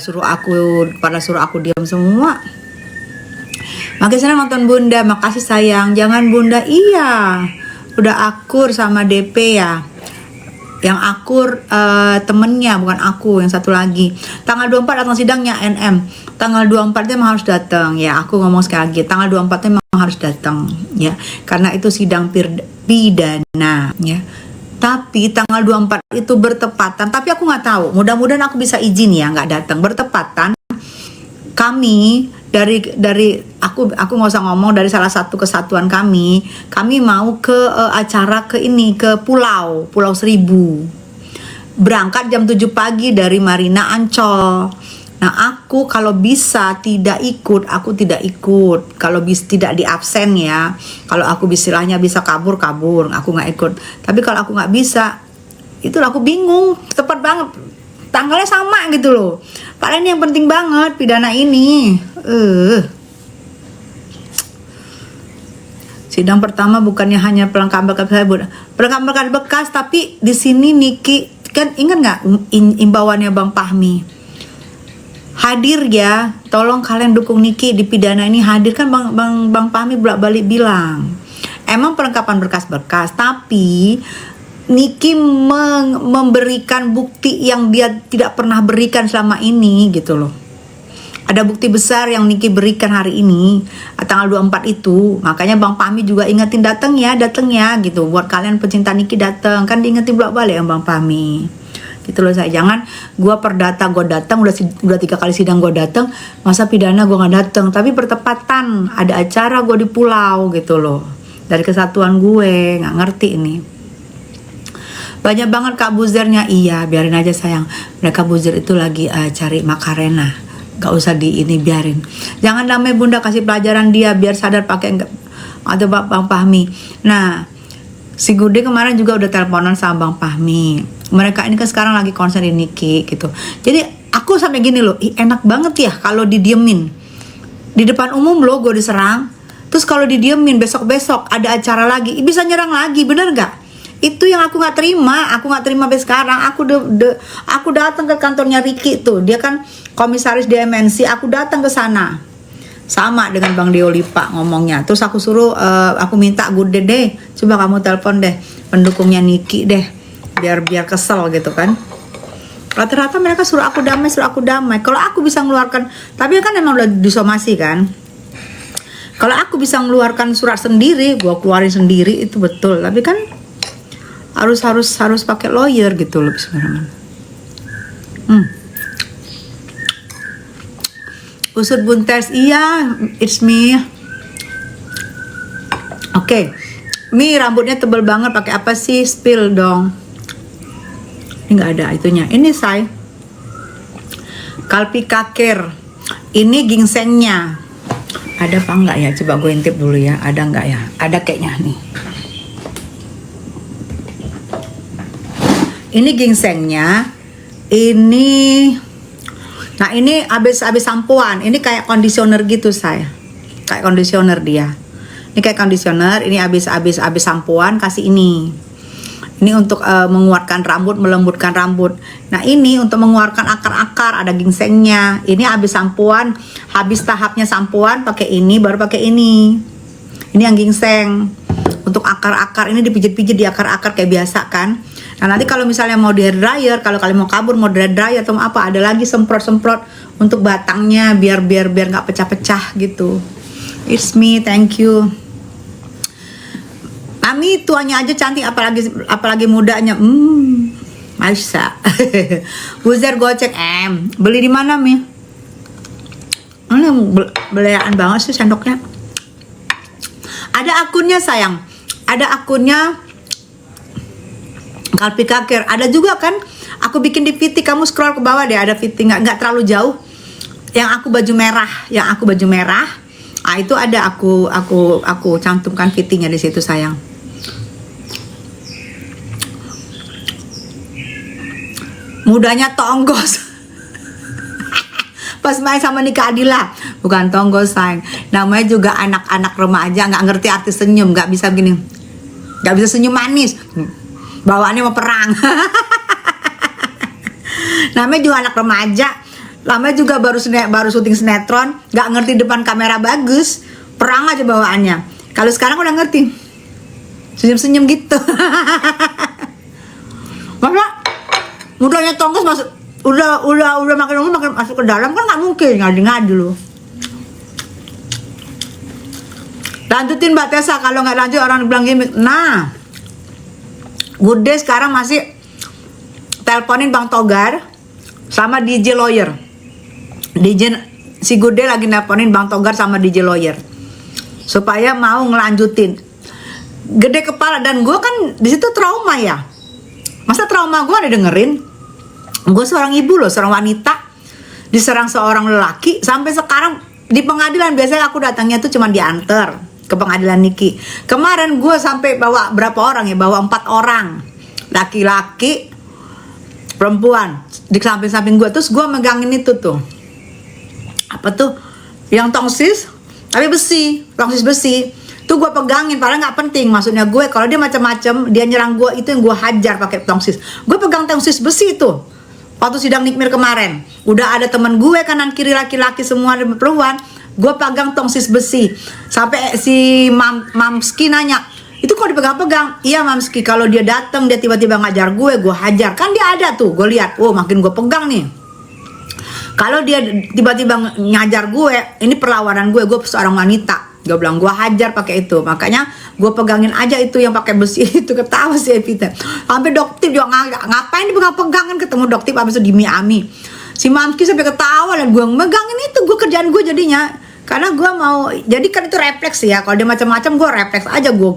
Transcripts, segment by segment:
suruh aku diam semua. Makin senang nonton Bunda, makasih sayang. Jangan Bunda, iya. Udah akur sama DP ya. Yang akur temennya, bukan aku, yang satu lagi. Tanggal 24 datang sidangnya NM. Tanggal 24 itu memang harus datang ya. Aku ngomong sekali lagi, tanggal 24 itu memang harus datang ya. Karena itu sidang pidana ya. Tapi tanggal 24 itu bertepatan, tapi aku nggak tahu. Mudah-mudahan aku bisa izin ya, nggak datang. Bertepatan kami dari aku nggak usah ngomong, dari salah satu kesatuan kami mau ke acara ke Pulau Seribu, berangkat jam 7 pagi dari Marina Ancol. Nah aku kalau bisa tidak ikut, aku tidak ikut. Kalau tidak di absen ya, kalau aku istilahnya bisa kabur, aku nggak ikut. Tapi kalau aku nggak bisa, itu aku bingung, tepat banget tanggalnya sama gitu loh. Padahal ini yang penting banget, pidana ini. Sidang pertama bukannya hanya pelengkap berkas bekas, tapi di sini Niki kan ingat nggak imbauannya Bang Fahmi? Hadir ya, tolong kalian dukung Niki di pidana ini, hadir kan Bang Fahmi bolak-balik bilang. Emang perlengkapan berkas-berkas, tapi Niki memberikan bukti yang dia tidak pernah berikan selama ini gitu loh. Ada bukti besar yang Niki berikan hari ini, tanggal 24 itu. Makanya Bang Fahmi juga ingetin datang ya gitu. Buat kalian pecinta Niki datang, kan diingetin bolak-balik ya Bang Fahmi. Gitu loh saya. Jangan gua perdata gua datang, udah 3 kali sidang gua datang, masa pidana gua nggak datang. Tapi bertepatan ada acara gua di pulau gitu loh. Dari kesatuan gue, nggak ngerti ini. Banyak banget Kak Buzernya. Iya, biarin aja sayang. Mereka Buzer itu lagi cari Makarena. Gak usah biarin. Jangan damai Bunda, kasih pelajaran dia biar sadar pakai atau Bang Fahmi. Nah, si Gude kemarin juga udah teleponan sama Bang Fahmi. Mereka ini kan sekarang lagi konser di Niki gitu. Jadi aku sampai gini loh, enak banget ya kalau didiemin. Di depan umum loh gue diserang. Terus kalau didiemin besok-besok ada acara lagi, bisa nyerang lagi, bener gak? Itu yang aku nggak terima sampai sekarang. Aku datang ke kantornya Ricky tuh, dia kan komisaris di MNC. Aku datang ke sana sama dengan Bang Deolipa ngomongnya. Terus aku suruh aku minta Gude deh, coba kamu telepon deh pendukungnya Niki deh, biar kesel gitu kan. Rata-rata mereka suruh aku damai. Kalau aku bisa mengeluarkan, tapi kan emang udah disomasi kan. Kalau aku bisa mengeluarkan surat sendiri, gua keluarin sendiri itu betul. Tapi kan harus pakai lawyer gitu loh sebenarnya. Usut buntes, iya, it's me. Oke. Mi rambutnya tebal banget, pakai apa sih? Spill dong. Ini nggak ada itunya. Ini say. Kalpi kaker. Ini gingsengnya. Ada apa enggak ya? Coba gue intip dulu ya. Ada enggak ya? Ada kayaknya nih. Ini gingsengnya, nah ini abis sampoan, ini kayak kondisioner gitu saya, kayak kondisioner dia. Ini kayak kondisioner, ini abis sampoan kasih ini untuk menguatkan rambut, melembutkan rambut. Nah ini untuk mengeluarkan akar-akar, ada gingsengnya. Ini abis sampoan, habis tahapnya sampoan pakai ini, baru pakai ini. Ini yang gingseng. Untuk akar-akar ini dipijit-pijit di akar-akar kayak biasa kan. Nah nanti kalau misalnya mau di hair dryer, kalau kalian mau kabur mau hair dryer atau apa, ada lagi semprot-semprot untuk batangnya biar nggak pecah-pecah gitu. It's me, thank you. Ami tuanya aja cantik, apalagi mudanya. Masya. Buzer gocek beli di mana Mi? Ini belayaan banget sih sendoknya. Ada akunnya sayang. Ada akunnya Kalpi Kaker. Ada juga kan aku bikin di VT, kamu scroll ke bawah deh, ada VT nggak terlalu jauh. Yang aku baju merah. Ah itu ada aku cantumkan VT-nya di situ sayang. Mudanya tonggos. Pas main sama Nika Adila, bukan tonggos sayang. Namanya juga anak-anak remaja, nggak ngerti arti senyum, nggak bisa gini. Gak bisa senyum manis, bawaannya mau perang. Namanya juga anak remaja, Namanya juga baru syuting sinetron, nggak ngerti depan kamera bagus, perang aja bawaannya. Kalau sekarang udah ngerti, senyum-senyum gitu. Masa mudahnya Tongkis masuk, udah makin umur makin masuk ke dalam kan nggak mungkin ngadi-ngadi lu. Lanjutin Mbak Tessa, kalau nggak lanjut orang bilang gimmick. Nah, Gude sekarang masih teleponin Bang Togar sama DJ Lawyer. Si Gude lagi teleponin Bang Togar sama DJ Lawyer supaya mau ngelanjutin. Gede kepala, dan gue kan di situ trauma ya. Masa trauma gue ada dengerin? Gue seorang ibu loh, seorang wanita diserang seorang lelaki. Sampai sekarang di pengadilan biasanya aku datangnya tuh cuma diantar ke pengadilan Niki. Kemarin gue sampai bawa berapa orang ya? Bawa 4 orang, laki-laki, perempuan di samping-samping gue. Terus gue megangin itu tuh, apa tuh, yang tongsis tapi besi, tongsis besi tuh gue pegangin. Padahal nggak penting, maksudnya gue kalau dia macam-macam, dia nyerang gue, itu yang gue hajar pakai tongsis. Gue pegang tongsis besi itu waktu sidang Nikmir kemarin. Udah ada teman gue kanan kiri laki-laki semua ada perempuan, gue pegang tongsis besi. Sampai si Mamski nanya, itu kok dipegang-pegang? Iya Mamski, kalau dia datang dia tiba-tiba ngajar gue hajar. Kan dia ada tuh, gue lihat, oh makin gue pegang nih. Kalau dia tiba-tiba ngajar gue, ini perlawanan gue seorang wanita. Gue bilang gue hajar pakai itu. Makanya gue pegangin aja itu yang pakai besi itu. Ketawa si Evita. Sampai Doktip juga ngapain dipegang-pegangan, ketemu Doktip habis itu di Miami. Si Mamski sampai ketawa, dan gue megangin itu, gue kerjaan gue jadinya. Karena gue mau, jadi kan itu refleks ya. Kalau dia macam-macam gue refleks aja, gue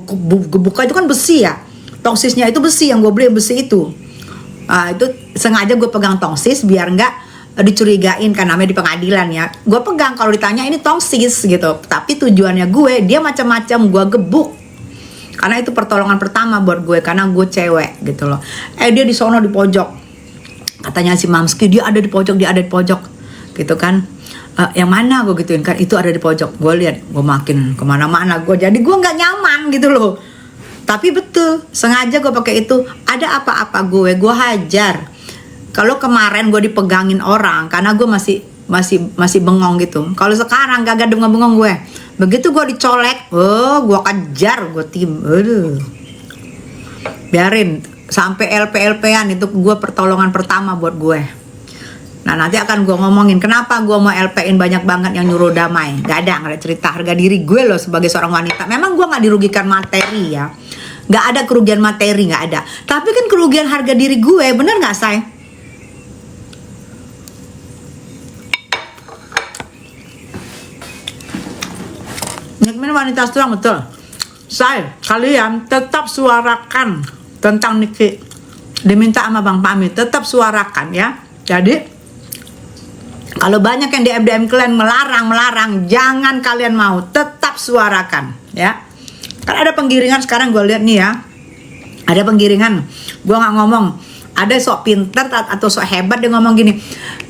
buka, itu kan besi ya. Tongsisnya itu besi, yang gue beli besi itu. Itu sengaja gue pegang tongsis biar enggak dicurigain, kan namanya di pengadilan ya. Gue pegang kalau ditanya ini tongsis gitu. Tapi tujuannya gue, dia macam-macam gue gebuk. Karena itu pertolongan pertama buat gue, karena gue cewek gitu loh. Dia di sono di pojok. Katanya si Mamski, dia ada di pojok gitu kan. Yang mana gue gituin kan, itu ada di pojok. Gue lihat, gue makin kemana-mana gue, jadi gue nggak nyaman gitu loh. Tapi betul, sengaja gue pakai itu. Ada apa-apa gue hajar. Kalau kemarin gue dipegangin orang, karena gue masih bengong gitu. Kalau sekarang gak bengong gue. Begitu gue dicolek, gue kejar, gue biarin sampai LP-LP-an, itu gue pertolongan pertama buat gue. Nah nanti akan gue ngomongin kenapa gue mau LP-in banyak banget yang nyuruh damai. Gak ada cerita harga diri gue loh sebagai seorang wanita. Memang gue gak dirugikan materi ya, gak ada kerugian materi, gak ada. Tapi kan kerugian harga diri gue, bener gak say? Nikmir wanita strong, betul. Say, kalian tetap suarakan tentang Niki. Diminta sama Bang Pami, tetap suarakan ya. Jadi kalau banyak yang di FDM kalian melarang, jangan kalian mau, tetap suarakan ya. Kan ada penggiringan sekarang gue lihat nih ya. Ada penggiringan, gue nggak ngomong. Ada sok pinter atau sok hebat dia ngomong gini.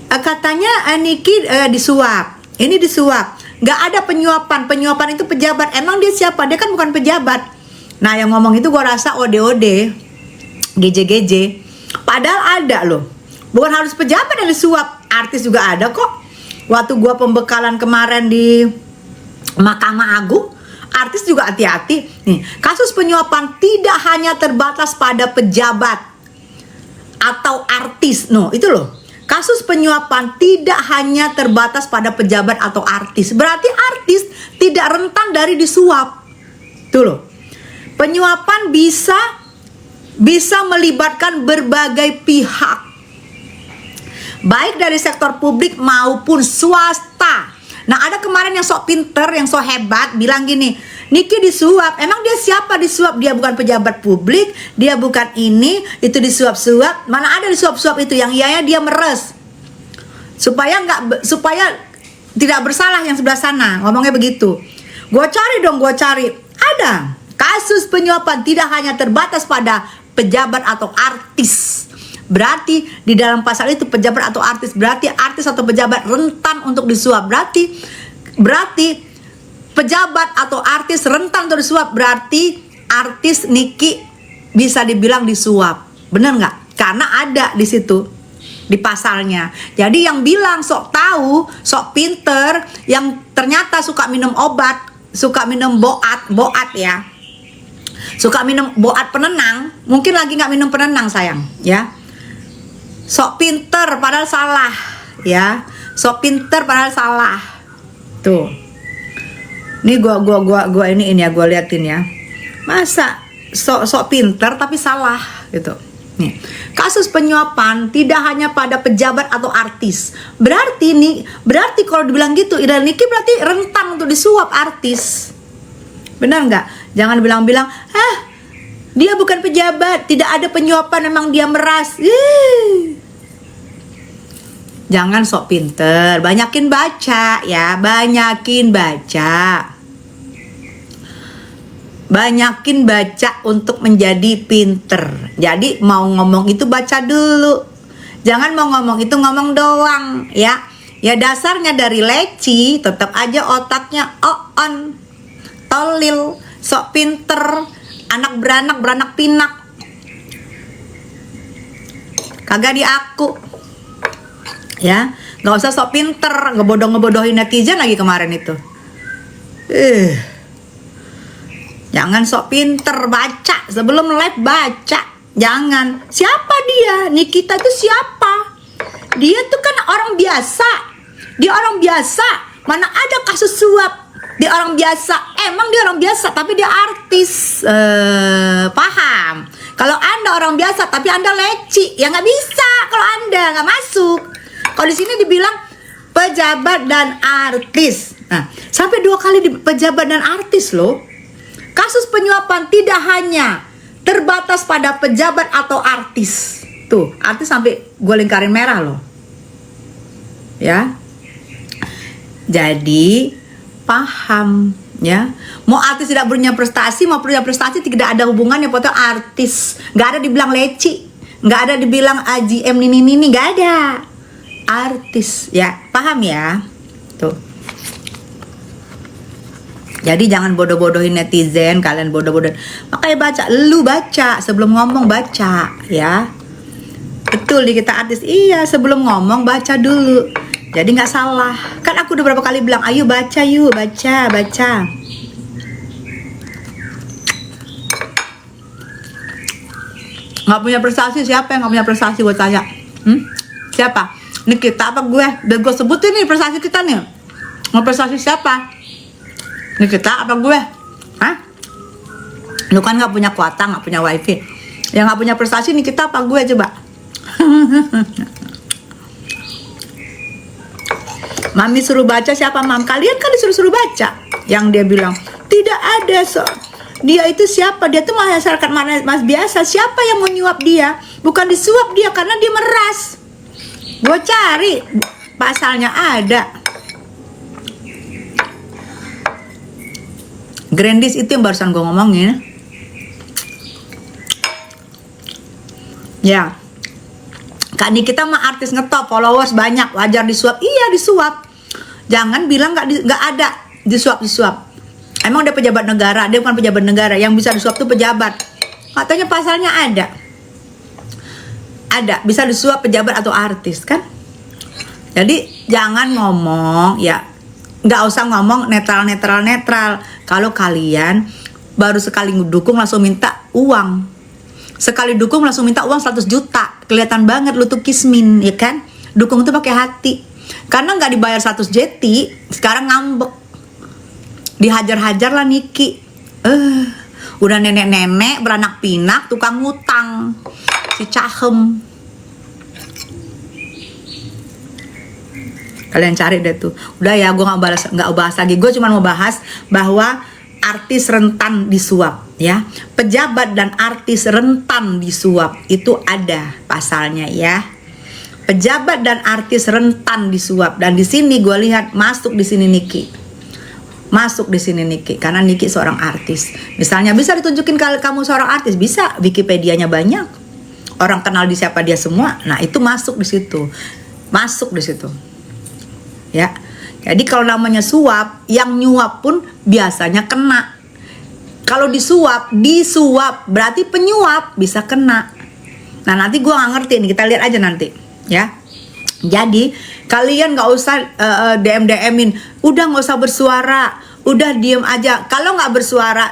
Katanya Niki disuap, ini disuap. Nggak ada penyuapan itu pejabat. Emang dia siapa? Dia kan bukan pejabat. Nah yang ngomong itu gue rasa OD-OD, GJ-GJ. Padahal ada loh, bukan harus pejabat yang disuap, artis juga ada kok. Waktu gue pembekalan kemarin di Mahkamah Agung, artis juga hati-hati. Nih, kasus penyuapan tidak hanya terbatas pada pejabat atau artis. No, itu loh. Kasus penyuapan tidak hanya terbatas pada pejabat atau artis. Berarti artis tidak rentan dari disuap. Tuh loh. Penyuapan bisa melibatkan berbagai pihak. Baik dari sektor publik maupun swasta. Nah, ada kemarin yang sok pinter, yang sok hebat bilang gini, Niki disuap. Emang dia siapa disuap? Dia bukan pejabat publik, dia bukan ini, itu disuap-suap. Mana ada disuap-suap itu, yang iya dia meres. Supaya tidak bersalah yang sebelah sana. Ngomongnya begitu. Gue cari. Ada kasus penyuapan tidak hanya terbatas pada pejabat atau artis. Berarti di dalam pasal itu pejabat atau artis, berarti artis atau pejabat rentan untuk disuap. Berarti pejabat atau artis rentan untuk disuap, berarti artis Niki bisa dibilang disuap. Bener nggak? Karena ada di situ. di pasalnya. Jadi yang bilang sok tahu, sok pinter, yang ternyata suka minum obat, suka minum boat ya, suka minum boat penenang, mungkin lagi nggak minum penenang sayang, ya. Sok pinter padahal salah, ya. Sok pinter padahal salah. Tuh. Ini gua ini ya, gua liatin ya. Masa sok pinter tapi salah gitu. Nih, kasus penyuapan tidak hanya pada pejabat atau artis. Berarti kalau dibilang gitu, Ida Niki berarti rentan untuk disuap artis. Benar nggak? Jangan bilang-bilang, dia bukan pejabat, tidak ada penyuapan, memang dia meras. Jangan sok pinter, banyakin baca ya, banyakin baca. Banyakin baca untuk menjadi pinter. Jadi mau ngomong itu baca dulu. Jangan mau ngomong itu ngomong doang ya. Ya dasarnya dari leci, tetap aja otaknya on. Tolil, sok pinter, anak beranak pinak. Kagak di aku. Ya, nggak usah sok pinter, ngebodohin netizen lagi kemarin itu. Jangan sok pinter, baca sebelum live, baca. Jangan. Siapa dia? Nikita itu siapa? Dia tuh kan orang biasa. Dia orang biasa. Mana ada kasus suap? Dia orang biasa. Emang dia orang biasa, tapi dia artis. Paham? Kalau Anda orang biasa, tapi Anda leci, ya nggak bisa. Kalau Anda nggak masuk. Kalau di sini dibilang pejabat dan artis. Nah, sampai 2 kali di pejabat dan artis loh. Kasus penyuapan tidak hanya terbatas pada pejabat atau artis. Tuh, artis sampai gue lingkarin merah loh. Ya. Jadi, paham ya. Mau artis tidak punya prestasi, mau punya prestasi tidak ada hubungannya, pokoknya artis. Gak ada dibilang leci, gak ada dibilang AGM ini, gak ada. Artis, ya. Paham ya? Tuh. Jadi jangan bodoh-bodohin netizen, kalian bodoh-bodohin. Makanya baca, lu baca sebelum ngomong, baca ya. Betul di kita artis, iya sebelum ngomong baca dulu. Jadi nggak salah. Kan aku udah berapa kali bilang, ayo baca yuk, baca. Nggak punya prestasi siapa yang nggak punya prestasi, gue tanya. Siapa? Nikita apa gue? Dan gue sebutin nih prestasi kita nih. Mau prestasi siapa? Nikita apa gue? Hah? Lu kan gak punya kuota, gak punya wifi. Yang gak punya prestasi Nikita apa gue coba? Mami suruh baca siapa mam? Kalian kan disuruh baca. Yang dia bilang, tidak ada dia itu siapa? Dia tuh masyarakat mas biasa. Siapa yang mau nyuap dia? Bukan disuap dia karena dia meras. Gue cari pasalnya ada. Grandis itu yang barusan gue ngomongin. Ya, Kak Nikita mah artis ngetop, followers banyak, wajar disuap. Iya disuap. Jangan bilang nggak ada disuap. Emang dia pejabat negara? Dia bukan pejabat negara. Yang bisa disuap tuh pejabat. Katanya pasalnya ada. Bisa disuap pejabat atau artis kan? Jadi jangan ngomong ya. Nggak usah ngomong netral. Kalau kalian baru sekali dukung langsung minta uang. Sekali dukung langsung minta uang 100 juta. Kelihatan banget lu tuh kismin, ya kan? Dukung tuh pakai hati. Karena nggak dibayar 100 JT, sekarang ngambek. Dihajar-hajar lah Niki. Udah nenek-nenek beranak pinak, tukang ngutang. Si cahem. Kalian cari deh tuh. Udah ya, gue nggak bahas lagi. Gue cuma mau bahas bahwa artis rentan disuap, ya. Pejabat dan artis rentan disuap itu ada pasalnya, ya. Pejabat dan artis rentan disuap, dan di sini gue lihat masuk di sini Niki. Karena Niki seorang artis. Misalnya bisa ditunjukin kalau kamu seorang artis, bisa. Wikipedianya banyak. Orang kenal di siapa dia semua. Nah itu masuk di situ. Ya, jadi kalau namanya suap, yang nyuap pun biasanya kena. Kalau disuap berarti penyuap bisa kena. Nah nanti gue nggak ngerti nih, kita lihat aja nanti, ya. Jadi kalian nggak usah DM-in, udah nggak usah bersuara, udah diem aja. Kalau nggak bersuara,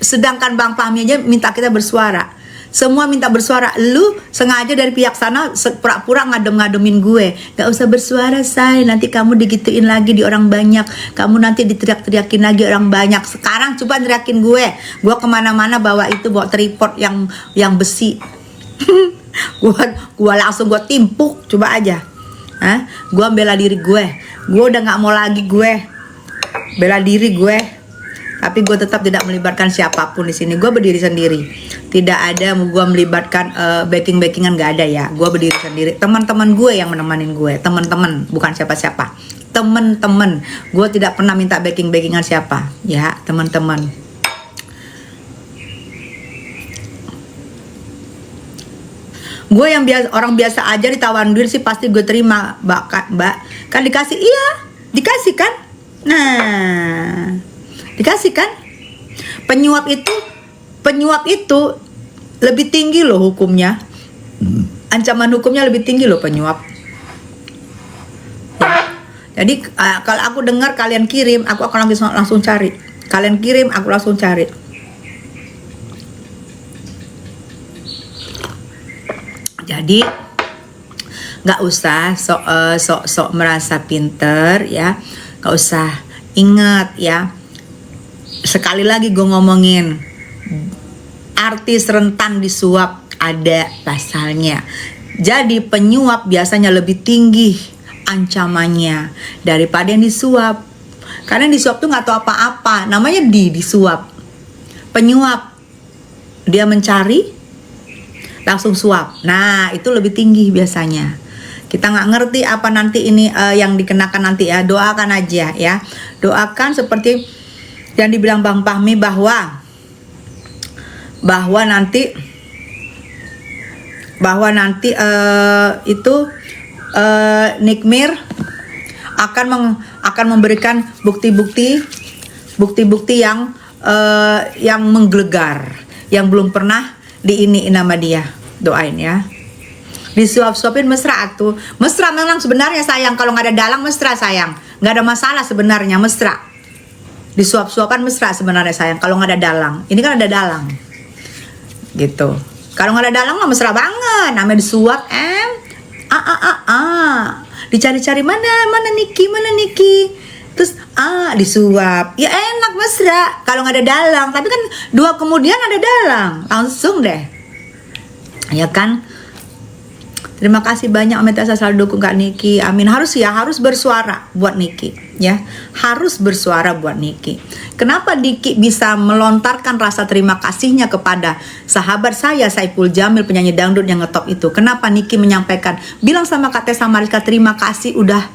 sedangkan Bang Fahmi aja minta kita bersuara. Semua minta bersuara, lu sengaja dari pihak sana pura-pura ngadem-ngademin gue. Gak usah bersuara, say, nanti kamu digituin lagi di orang banyak, kamu nanti diteriak-teriakin lagi orang banyak. Sekarang coba teriakin gue kemana-mana bawa tripod yang besi. gue langsung gue timpuk, coba aja. Gue bela diri gue udah nggak mau lagi gue bela diri gue, tapi gue tetap tidak melibatkan siapapun di sini. Gue berdiri sendiri, tidak ada gue melibatkan backingan, nggak ada ya. Gue berdiri sendiri, teman-teman gue yang menemani gue, teman-teman, bukan siapa-siapa, teman-teman. Gue tidak pernah minta backingan siapa ya, teman-teman. Gue yang orang biasa aja ditawarin duit sih pasti gue terima, mbak. Kan dikasih, iya dikasih kan. Nah, dikasih kan. Penyuap itu lebih tinggi loh hukumnya. Ancaman hukumnya lebih tinggi loh penyuap. Jadi kalau aku dengar kalian kirim, aku akan langsung cari. Kalian kirim, aku langsung cari. Jadi nggak usah sok merasa pinter ya, nggak usah. Ingat ya, sekali lagi gue ngomongin, artis rentan disuap ada pasalnya. Jadi penyuap biasanya lebih tinggi ancamannya daripada yang disuap. Karena yang disuap tuh nggak tahu apa-apa, namanya disuap. Penyuap dia mencari langsung suap. Nah, itu lebih tinggi biasanya. Kita nggak ngerti apa nanti ini yang dikenakan nanti ya. Doakan aja ya. Doakan seperti yang dibilang Bang Fahmi bahwa nanti itu Nikmir akan memberikan bukti-bukti yang menggelegar, yang belum pernah diiniin nama dia. Doain ya. Disuap-suapin mesra tuh. Mesra memang sebenarnya sayang. Kalau nggak ada dalang mesra sayang. Nggak ada masalah sebenarnya mesra. Disuap-suapan mesra sebenarnya sayang. Kalau nggak ada dalang. Ini kan ada dalang. Gitu. Kalau nggak ada dalang mah mesra banget. Namanya disuap. Dicari-cari mana Niki. Terus disuap. Ya enak mesra kalau nggak ada dalang. Tapi kan 2 kemudian ada dalang, langsung deh ya kan. Terima kasih banyak Om Metasa selalu dukung Kak Niki. Amin. Harus bersuara buat Niki ya. Harus bersuara buat Niki. Kenapa Niki bisa melontarkan rasa terima kasihnya kepada sahabat saya Saipul Jamil, penyanyi dangdut yang ngetop itu? Kenapa Niki menyampaikan, bilang sama Kak Tessa Mariska terima kasih udah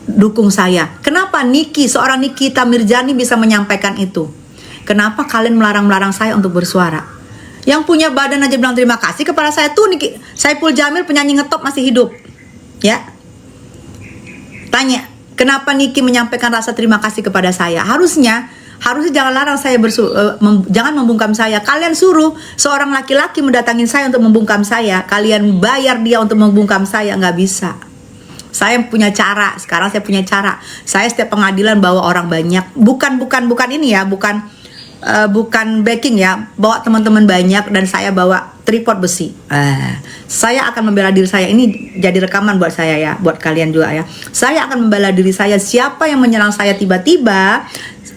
dukung saya. Kenapa seorang Nikita Mirjani bisa menyampaikan itu? Kenapa kalian melarang saya untuk bersuara? Yang punya badan aja bilang terima kasih kepada saya tuh Niki Saipul Jamil, penyanyi ngetop masih hidup ya. Tanya, kenapa Niki menyampaikan rasa terima kasih kepada saya? Harusnya jangan larang saya jangan membungkam saya. Kalian suruh seorang laki-laki mendatangin saya untuk membungkam saya. Kalian bayar dia untuk membungkam saya, nggak bisa. Saya punya cara. Sekarang saya punya cara. Saya setiap pengadilan bawa orang banyak. Bukan ini ya, bukan backing ya. Bawa teman-teman banyak dan saya bawa tripod besi. Saya akan membela diri saya. Ini jadi rekaman buat saya ya, buat kalian juga ya. Saya akan membela diri saya. Siapa yang menyerang saya tiba-tiba,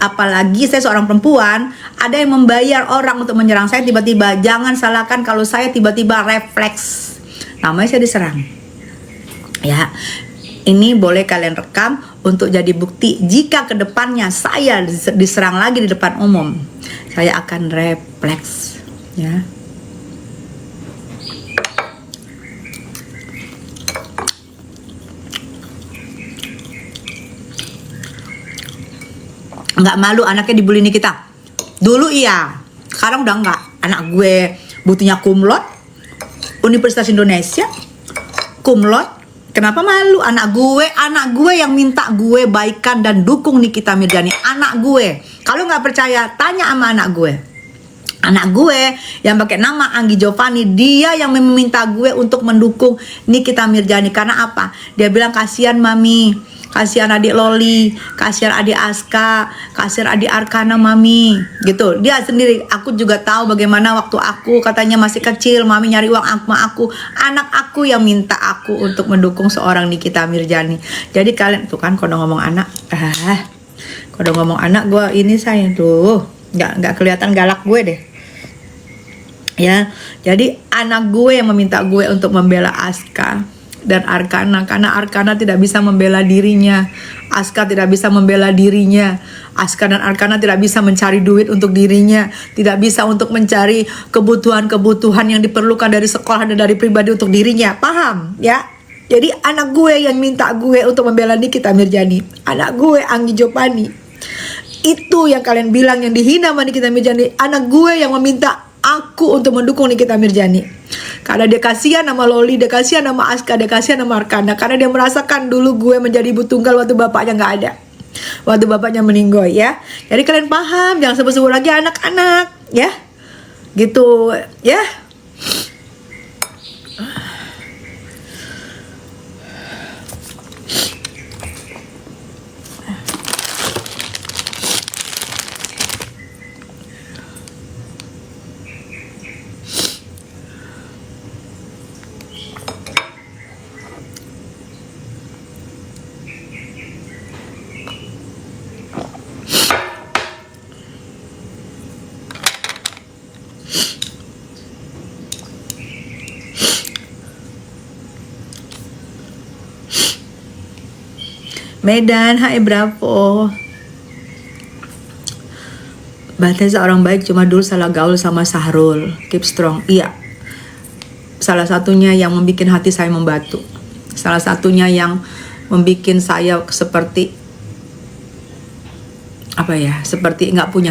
apalagi saya seorang perempuan, ada yang membayar orang untuk menyerang saya tiba-tiba. Jangan salahkan kalau saya tiba-tiba refleks, namanya saya diserang ya. Ini boleh kalian rekam untuk jadi bukti jika kedepannya saya diserang lagi di depan umum, saya akan refleks ya. Nggak malu anaknya dibully nih kita. Dulu iya, sekarang udah nggak. Anak gue buktinya kumlot Universitas Indonesia, kumlot. Kenapa malu? Anak gue yang minta gue baikan dan dukung Nikita Mirjani. Anak gue. Kalau nggak percaya, tanya sama anak gue. Anak gue yang pakai nama Anggi Giovanni, dia yang meminta gue untuk mendukung Nikita Mirzani. Karena apa? Dia bilang kasihan mami, kasihan adik Loli, kasihan adik Aska, kasihan adik Arkana mami, gitu. Dia sendiri, aku juga tahu bagaimana waktu aku katanya masih kecil, mami nyari uang sama aku, anak aku yang minta aku untuk mendukung seorang Nikita Mirzani. Jadi kalian tuh kan kalau ngomong anak, kalau ngomong anak gue ini sayang tuh, nggak kelihatan galak gue deh. Ya, jadi anak gue yang meminta gue untuk membela Aska dan Arkana, karena Arkana tidak bisa membela dirinya, Aska tidak bisa membela dirinya, Aska dan Arkana tidak bisa mencari duit untuk dirinya, tidak bisa untuk mencari kebutuhan-kebutuhan yang diperlukan dari sekolah dan dari pribadi untuk dirinya, paham ya? Jadi anak gue yang minta gue untuk membela Nikita Mirzani, anak gue Anggi Giovanni, itu yang kalian bilang yang dihina sama Nikita Mirzani, anak gue yang meminta aku untuk mendukung Nikita Mirzani. Karena dia kasihan sama Loli, dia kasihan sama Aska, dia kasihan sama Arkana. Karena dia merasakan dulu gue menjadi ibu tunggal waktu bapaknya nggak ada, waktu bapaknya meninggal ya. Jadi kalian paham, jangan sebut-sebut lagi anak-anak ya, gitu ya. Medan, hai Bravo. Bante seorang baik cuma dulu salah gaul sama Sahrul. Keep strong. Iya. Salah satunya yang membuat hati saya membatu. Salah satunya yang membuat saya seperti apa ya? Seperti nggak punya